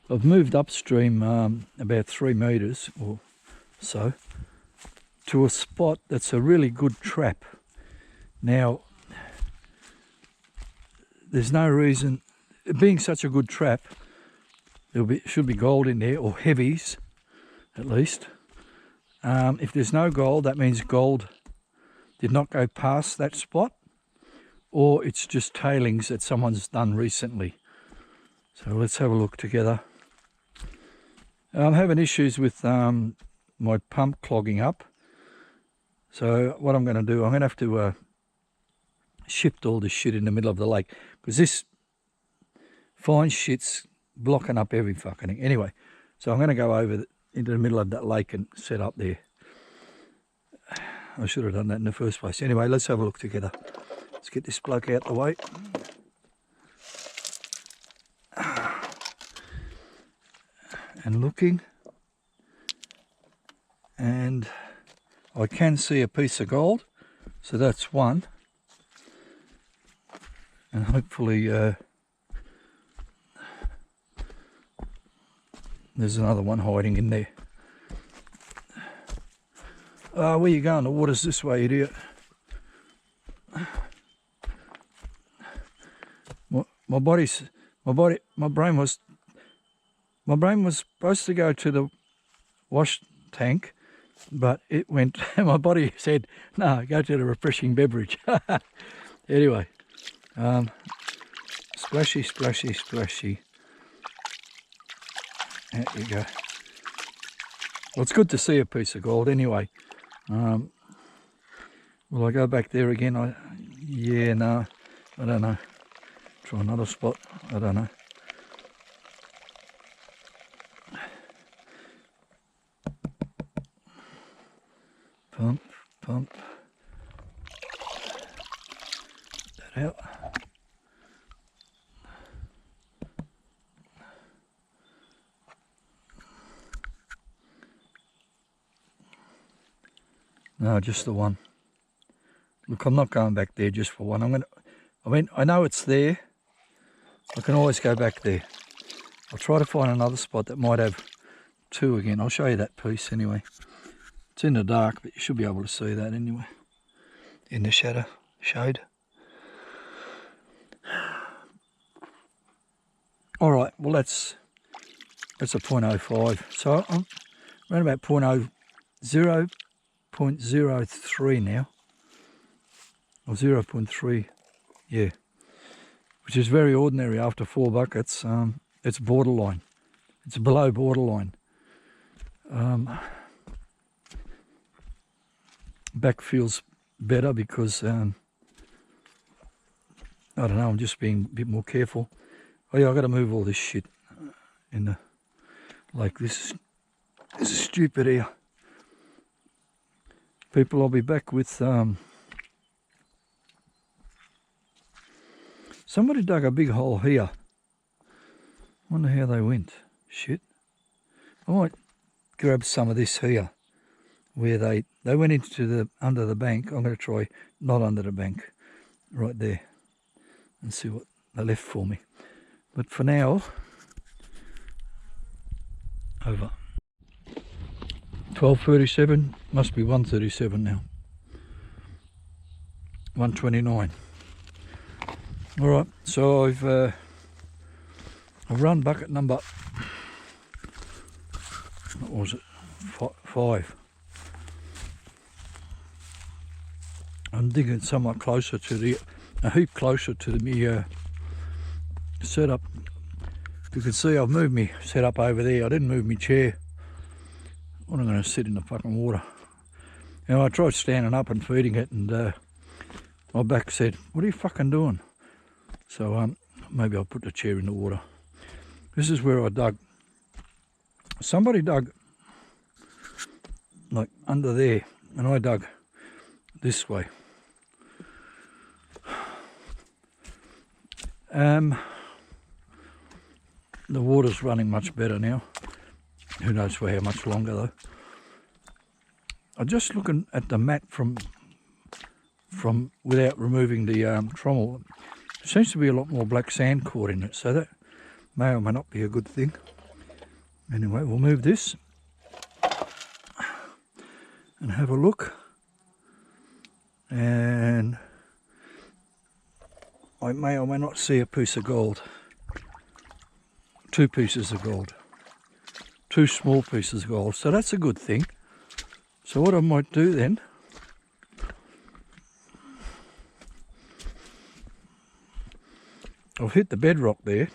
I've moved upstream about 3 metres or so to a spot that's a really good trap. Now, there's no reason, being such a good trap, should be gold in there, or heavies at least. If there's no gold, that means gold did not go past that spot, or it's just tailings that someone's done recently. So let's have a look together. I'm having issues with my pump clogging up. So what I'm going to do, I'm going to have to shift all this shit in the middle of the lake, because this fine shit's blocking up every fucking thing. Anyway, so I'm going to go over into the middle of that lake and set up there. I should have done that in the first place. Anyway, let's have a look together. Let's get this bloke out the way. And looking, and I can see a piece of gold, so that's one, and hopefully there's another one hiding in there. Where you going? The water's this way, idiot. My brain was supposed to go to the wash tank, but it went, my body said, no, go to the refreshing beverage. Anyway, splashy, splashy, splashy. There you go. Well, it's good to see a piece of gold anyway. Will I go back there again? Yeah, no, I don't know. Try another spot, I don't know. Pump, pump that out. No, just the one. Look, I'm not going back there just for one. I know it's there. I can always go back there. I'll try to find another spot that might have two again. I'll show you that piece anyway. It's in the dark, but you should be able to see that anyway. In the shade. All right, well that's a 0.05. So I'm around about 0.03 now. Or 0.3, yeah. Which is very ordinary after 4 buckets. It's borderline. It's below borderline. Back feels better because, I don't know, I'm just being a bit more careful. Oh yeah, I've got to move all this shit in the lake. This is stupid here. People, I'll be back with, somebody dug a big hole here. Wonder how they went. Shit. I might grab some of this here where they went into the under the bank. I'm going to try not under the bank, right there, and see what they left for me. But for now, over. 12:37, must be 1:37 now. 1:29. All right, so I've run bucket number, what was it, 5. I'm digging somewhat closer to a heap closer to the setup. You can see I've moved me setup over there. I didn't move my chair. I'm going to sit in the fucking water. Now I tried standing up and feeding it, and my back said, "What are you fucking doing?" So maybe I'll put the chair in the water. This is where I dug. Somebody dug like under there, and I dug this way. The water's running much better now. Who knows for how much longer though. I'm just looking at the mat from without removing the trommel. There seems to be a lot more black sand caught in it, so that may or may not be a good thing. Anyway, we'll move this and have a look. And I may or may not see a piece of gold. 2 pieces of gold. 2 small pieces of gold. So that's a good thing. So what I might do then, I've hit the bedrock there.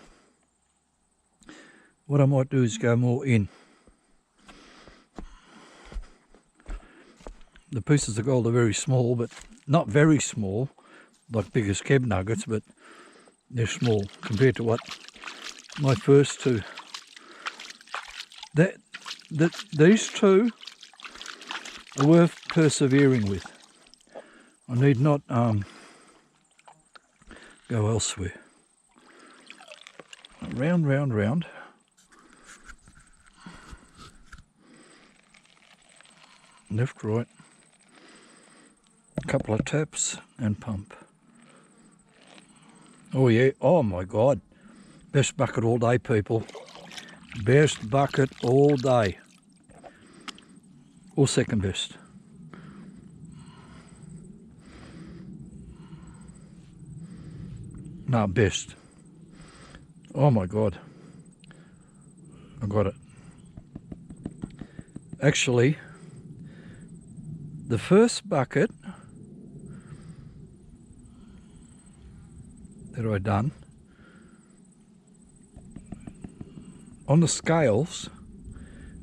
What I might do is go more in. The pieces of gold are very small, but not very small, like big as keb nuggets, but they're small compared to what my first 2. These 2 are worth persevering with. I need not go elsewhere. Round, round, round. Left, right. A couple of taps and pump. Oh yeah, oh my God. Best bucket all day, people. Best bucket all day. Or second best. No, best. Oh my God. I got it. Actually, the first bucket that I done, on the scales,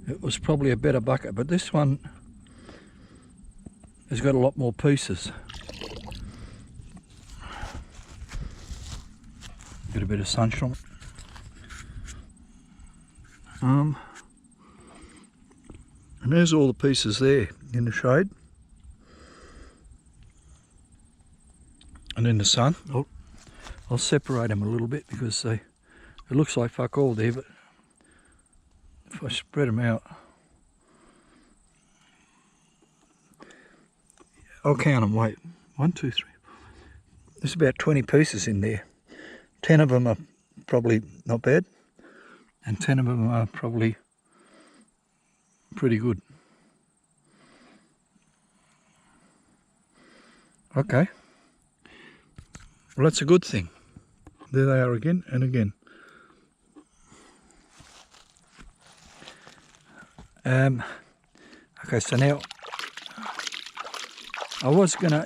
it was probably a better bucket, but this one has got a lot more pieces. Get a bit of sunshine. And there's all the pieces there in the shade and in the sun. I'll separate them a little bit because it looks like fuck all there, but if I spread them out, I'll count them. Wait, 1, 2, 3. There's about 20 pieces in there. 10 of them are probably not bad, and 10 of them are probably pretty good. Okay, well that's a good thing. There they are again and again. Okay, so now I was gonna,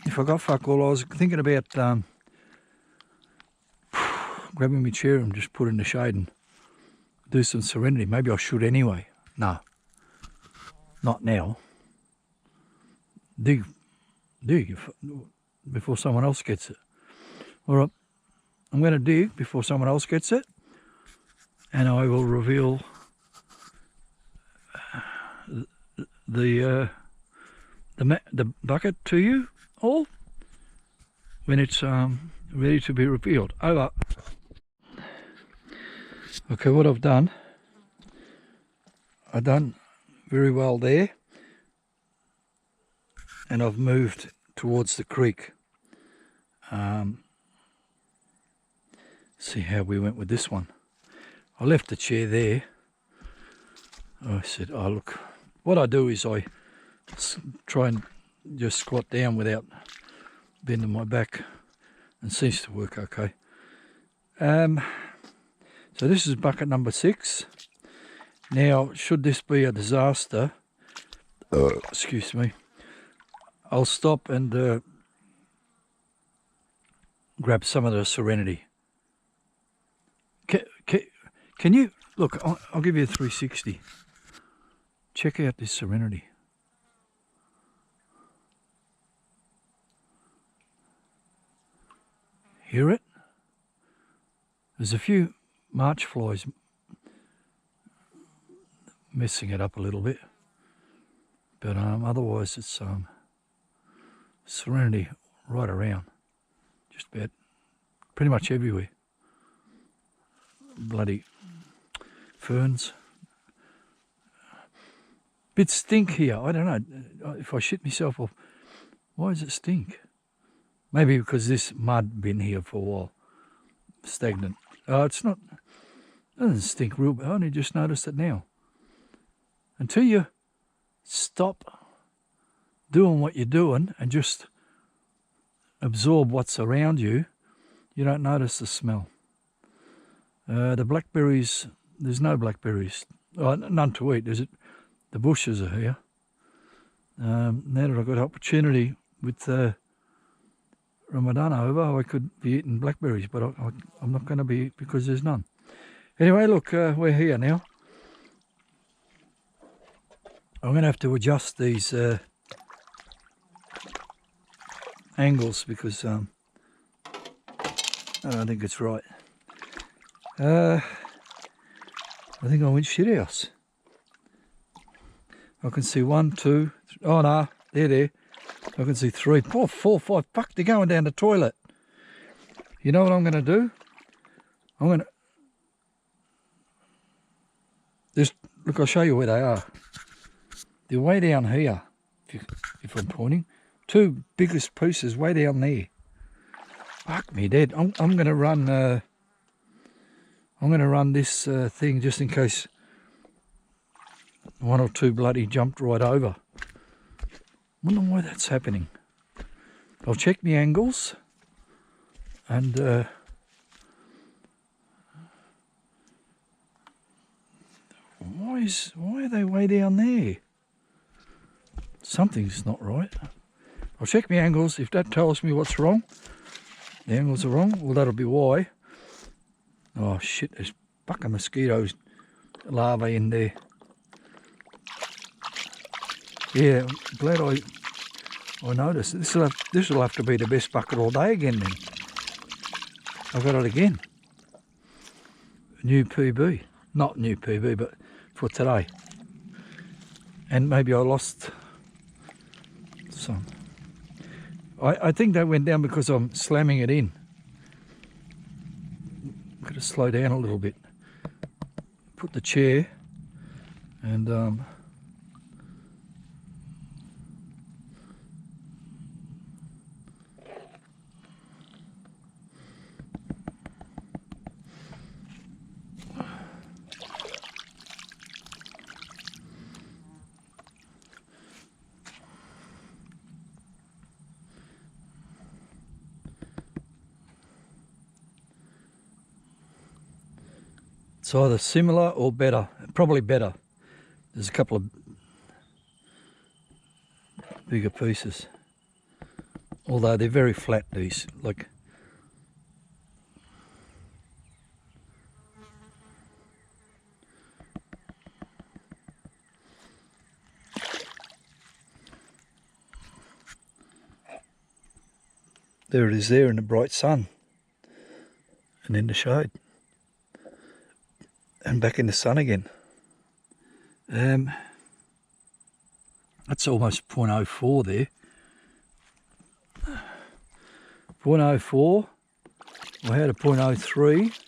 if I got fuck all, I was thinking about grabbing my chair and just put it in the shade and do some Serenity. Maybe I should anyway. No, not now. Dig before someone else gets it. All right, I'm going to dig before someone else gets it, and I will reveal the bucket to you all when it's ready to be revealed. Over. Okay, what I've done very well there, and I've moved towards the creek. See how we went with this one. I left the chair there. I said, oh look, what I do is I try and just squat down without bending my back, and it seems to work okay. So this is bucket number 6. Now, should this be a disaster, excuse me, I'll stop and grab some of the Serenity. Can you, look, I'll give you a 360. Check out this Serenity. Hear it? There's a few March flies messing it up a little bit, but otherwise it's Serenity right around, just about pretty much everywhere. Bloody ferns. Bit stink here. I don't know if I shit myself off. Why does it stink? Maybe because this mud been here for a while. Stagnant. It's not. It doesn't stink real bad. I only just noticed it now. Until you stop doing what you're doing and just absorb what's around you, you don't notice the smell. The blackberries, there's no blackberries. Oh, none to eat. The bushes are here. Now that I've got opportunity with Ramadan over, I could be eating blackberries, but I'm not going to be, because there's none. Anyway, look, we're here now. I'm going to have to adjust these angles because I don't think it's right. I think I went shit house. I can see 1, 2, oh no, there. I can see 3, 4, 5. Fuck, they're going down the toilet. You know what I'm going to do? I'm going to just look. I'll show you where they are. They're way down here. If I'm pointing, 2 biggest pieces way down there. Fuck me dead. I'm going to run. I'm going to run this thing just in case 1 or 2 bloody jumped right over. Wonder why that's happening. I'll check the angles and why are they way down there? Something's not right. I'll check my angles. If that tells me what's wrong, the angles are wrong, well, that'll be why. Oh shit, there's fucking mosquitoes larvae in there. Yeah, I'm glad I noticed. This will have to be the best bucket all day again then. I got it again. New PB. Not new PB, but for today. And maybe I lost some. I think that went down because I'm slamming it in. Got to slow down a little bit. Put the chair and it's either similar or better. Probably better. There's a couple of bigger pieces. Although they're very flat, these. Like, there it is there in the bright sun. And in the shade. And back in the sun again. That's almost 0.04 there. 0.04. I had a 0.03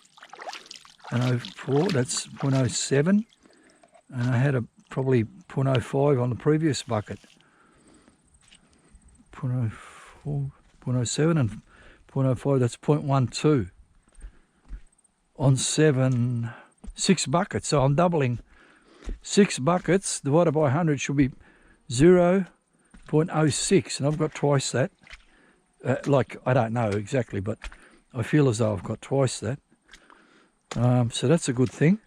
and 04. That's 0.07, and I had a probably 0.05 on the previous bucket. 0.04, 0.07, and 0.05. That's 0.12 on 6 buckets. So I'm doubling. 6 buckets divided by 100 should be 0.06, and I've got twice that. Like, I don't know exactly, but I feel as though I've got twice that. So that's a good thing.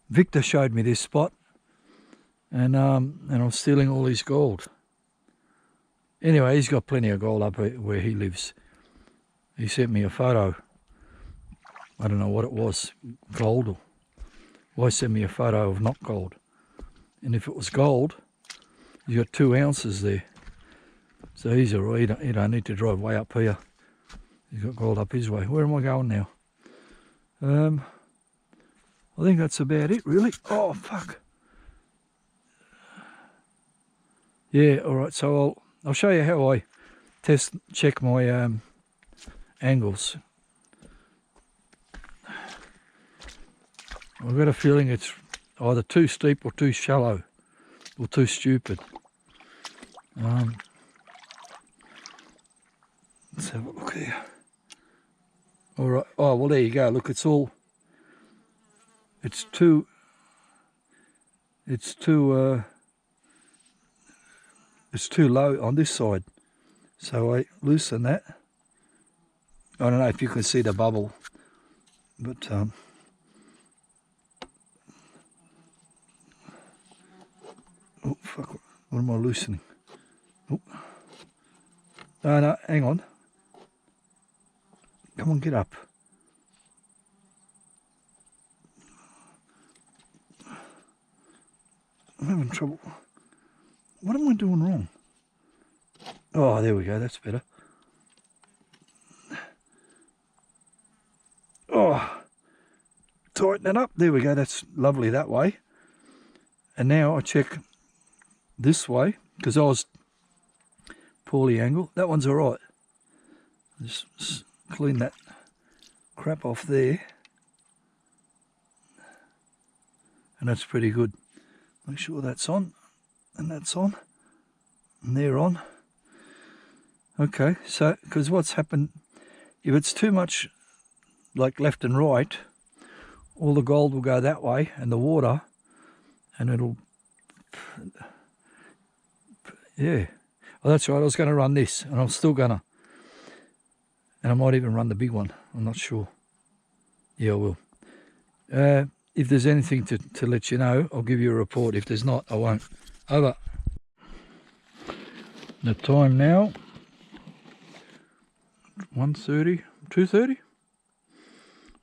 Victor showed me this spot, and I'm stealing all his gold. Anyway, he's got plenty of gold up where he lives. He sent me a photo. I don't know what it was, gold, or why send me a photo of not gold? And if it was gold, he's got 2 ounces there. So he's all right. He don't need to drive way up here. He's got gold up his way. Where am I going now? I think that's about it, really. Oh, fuck. Yeah, all right. So I'll show you how I check my angles. I've got a feeling it's either too steep or too shallow or too stupid. Let's have a look here. All right. Oh, well, there you go. Look, it's all... It's too low on this side. So I loosen that. I don't know if you can see the bubble, but oh fuck! What am I loosening? Oh. No, hang on. Come on, get up. I'm having trouble. What am I doing wrong? Oh, there we go. That's better. Oh, tighten it up. There we go. That's lovely that way. And now I check this way because I was poorly angled. That one's all right. Just clean that crap off there. And that's pretty good. Make sure that's on, and that's on, and they're on. Okay, so, because what's happened, if it's too much like left and right, all the gold will go that way, and the water, and it'll, yeah. Oh, that's right, I was going to run this, and I'm still going to. And I might even run the big one, I'm not sure. Yeah, I will. If there's anything to let you know, I'll give you a report. If there's not, I won't. Over. The time now, 1:30, 2:30?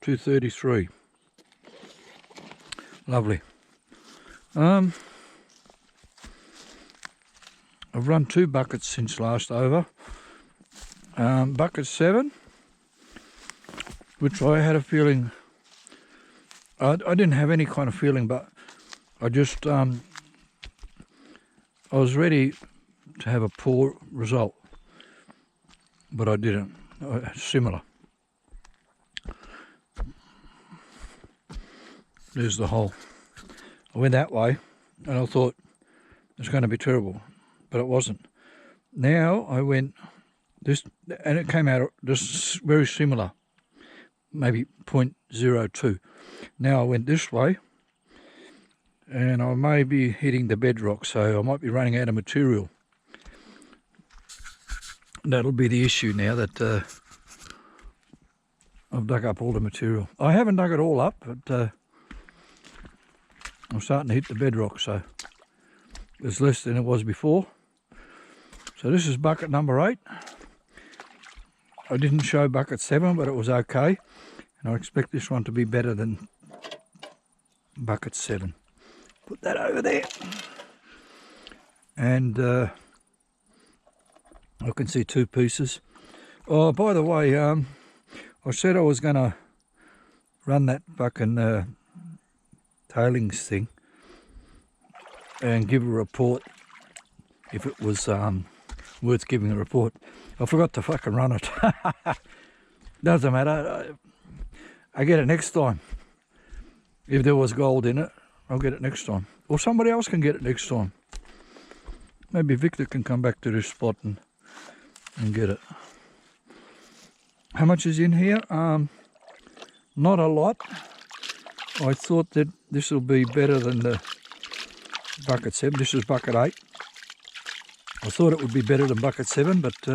2:33. Lovely. I've run 2 buckets since last over. Bucket 7, which I had a feeling... I didn't have any kind of feeling, but I just, I was ready to have a poor result, but I didn't. Similar. There's the hole. I went that way, and I thought it's going to be terrible, but it wasn't. Now I went this, and it came out just very similar, maybe 0.02. Now I went this way, and I may be hitting the bedrock, so I might be running out of material. That'll be the issue now that I've dug up all the material. I haven't dug it all up, but I'm starting to hit the bedrock, so there's less than it was before. So this is bucket number 8. I didn't show bucket 7, but it was okay. And I expect this one to be better than bucket 7. Put that over there. And I can see 2 pieces. Oh, by the way, I said I was going to run that fucking tailings thing and give a report if it was worth giving a report. I forgot to fucking run it. Doesn't matter. I get it next time. If there was gold in it, I'll get it next time. Or somebody else can get it next time. Maybe Victor can come back to this spot and get it. How much is in here? Not a lot. I thought that this will be better than the bucket 7. This is bucket 8. I thought it would be better than bucket 7, but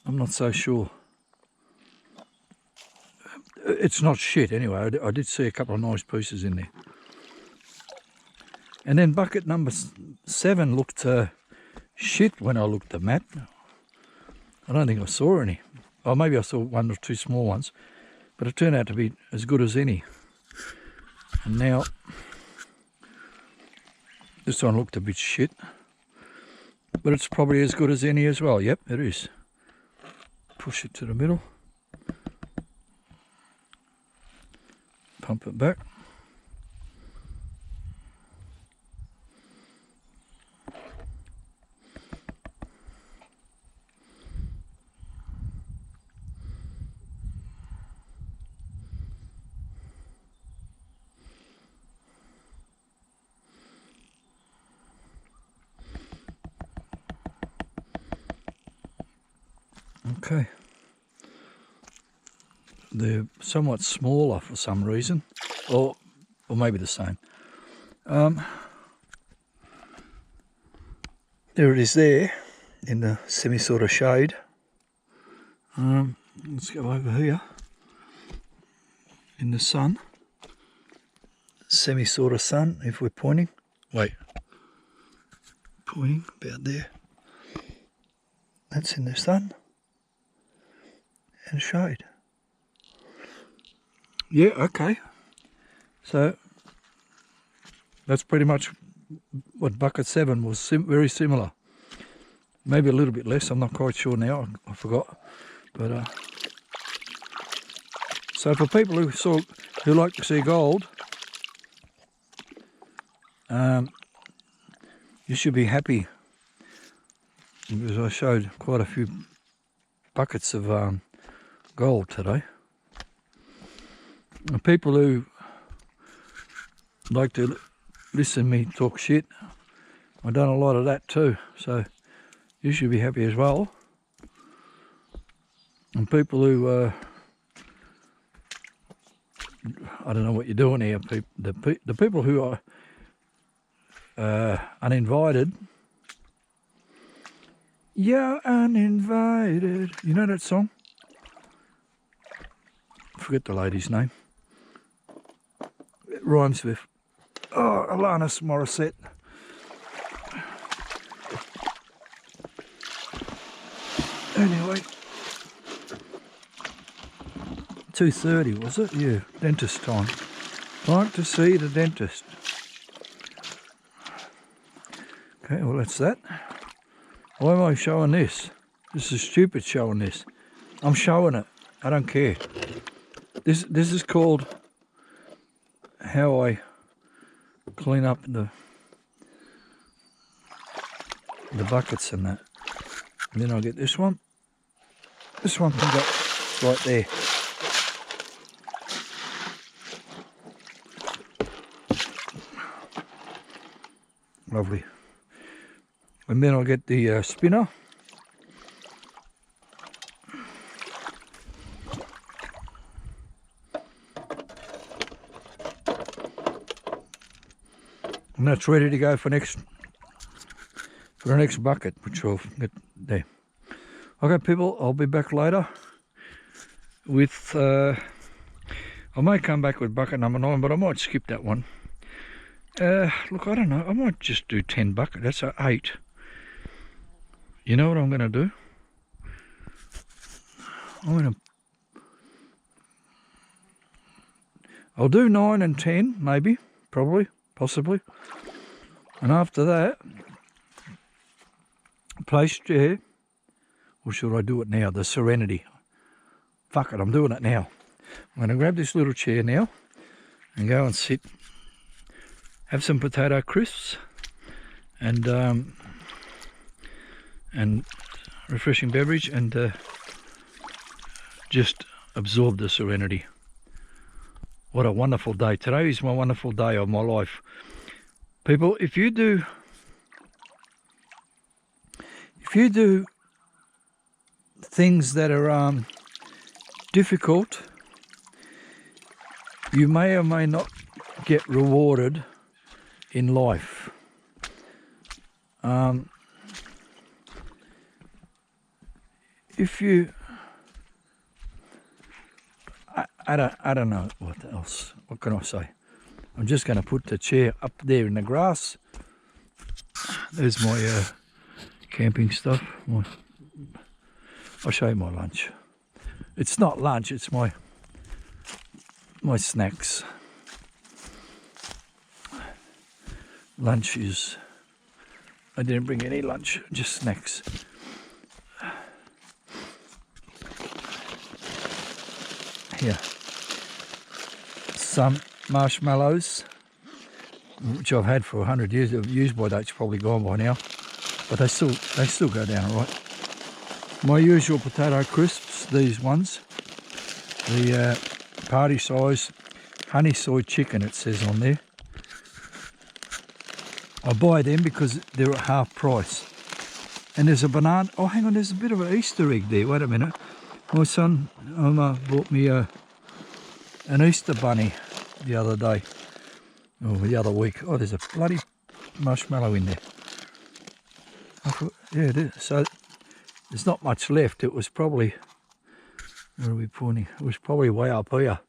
I'm not so sure. It's not shit anyway. I did see a couple of nice pieces in there. And then bucket number 7 looked shit when I looked at the map. I don't think I saw any. Or maybe I saw 1 or 2 small ones. But it turned out to be as good as any. And now, this one looked a bit shit. But it's probably as good as any as well. Yep, it is. Push it to the middle. Pump it back. Okay. they're somewhat smaller for some reason, or maybe the same. There it is there in the semi sort of shade. Let's go over here in the sun, semi sort of sun if we're pointing. Wait, pointing about there. That's in the sun and shade. Yeah, okay. So that's pretty much what bucket 7 was, very similar. Maybe a little bit less, I'm not quite sure now, I forgot. But so for people who like to see gold, you should be happy, because I showed quite a few buckets of gold today. And people who like to listen to me talk shit, I've done a lot of that too, so you should be happy as well. And people who I don't know what you're doing here, the people who are uninvited. You're uninvited. You know that song? Forget the lady's name. It rhymes with Alanis Morissette. Anyway, 2:30 was it? Yeah, dentist time. Time to see the dentist. Okay, well that's that. Why am I showing this? This is stupid showing this. I'm showing it. I don't care. This is called how I clean up the buckets and that. And then I'll get this one. This one can go right there. Lovely. And then I'll get the spinner. And that's ready to go for the next bucket, which I'll get there. Okay, people, I'll be back later with, I may come back with bucket number 9, but I might skip that one. Look, I don't know, I might just do 10 bucket, that's 8. You know what I'm going to do? I'll do 9 and 10, maybe, probably, possibly. And after that, place chair, or should I do it now? The Serenity. Fuck it, I'm doing it now. I'm going to grab this little chair now and go and sit, have some potato crisps and refreshing beverage, and just absorb the Serenity. What a wonderful day. Today is my wonderful day of my life. People, if you do things that are difficult, you may or may not get rewarded in life. If you, I don't know what else. What can I say? I'm just going to put the chair up there in the grass. There's my camping stuff. I'll show you my lunch. It's not lunch, it's my snacks. Lunch is, I didn't bring any lunch, just snacks. Here, some marshmallows, which I've had for 100 years. The use-by date's probably gone by now, but they still go down all right. My usual potato crisps, these ones, the party size honey soy chicken, it says on there. I buy them because they're at half price. And there's a banana. Oh, hang on, there's a bit of an Easter egg there. Wait a minute. My son Omar bought me an Easter bunny the other day, or the other week. Oh, there's a bloody marshmallow in there. Yeah, it is. So there's not much left. It was probably, where are we pointing? It was probably way up here,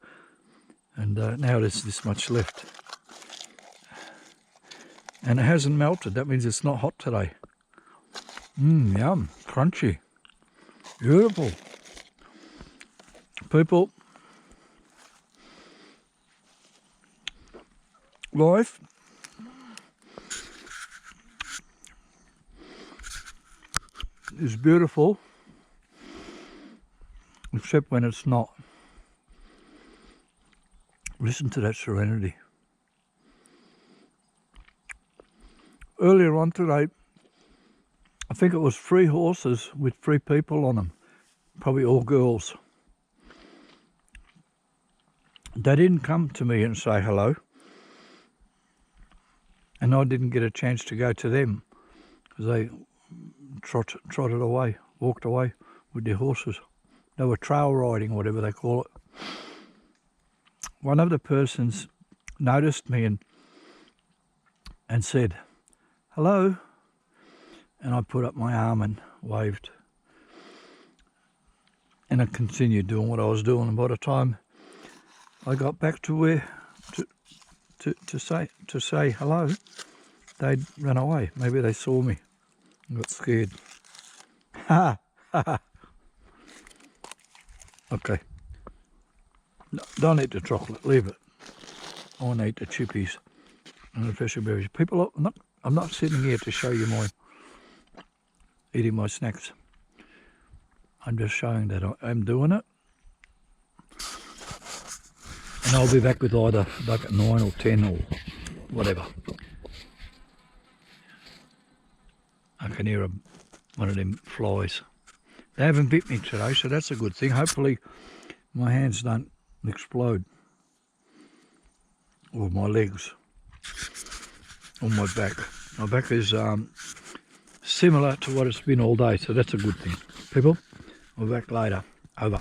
and now there's this much left. And it hasn't melted. That means it's not hot today. Yum, crunchy, beautiful. People, life is beautiful, except when it's not. Listen to that serenity. Earlier on today, I think it was 3 horses with 3 people on them, probably all girls. They didn't come to me and say hello, and I didn't get a chance to go to them because they trotted away, walked away with their horses. They were trail riding, whatever they call it. One of the persons noticed me and said, hello, and I put up my arm and waved, and I continued doing what I was doing, and by the time I got back to where to say hello, they'd run away. Maybe they saw me and got scared. Ha ha. Okay. No, don't eat the chocolate. Leave it. I want to eat the chippies and the fresh berries. People, I'm not sitting here to show you eating my snacks. I'm just showing that I'm doing it. And I'll be back with either back at 9 or 10 or whatever. I can hear one of them flies. They haven't bit me today, so that's a good thing. Hopefully my hands don't explode. Or my legs. Or my back. My back is similar to what it's been all day, so that's a good thing. People, we'll be back later. Over.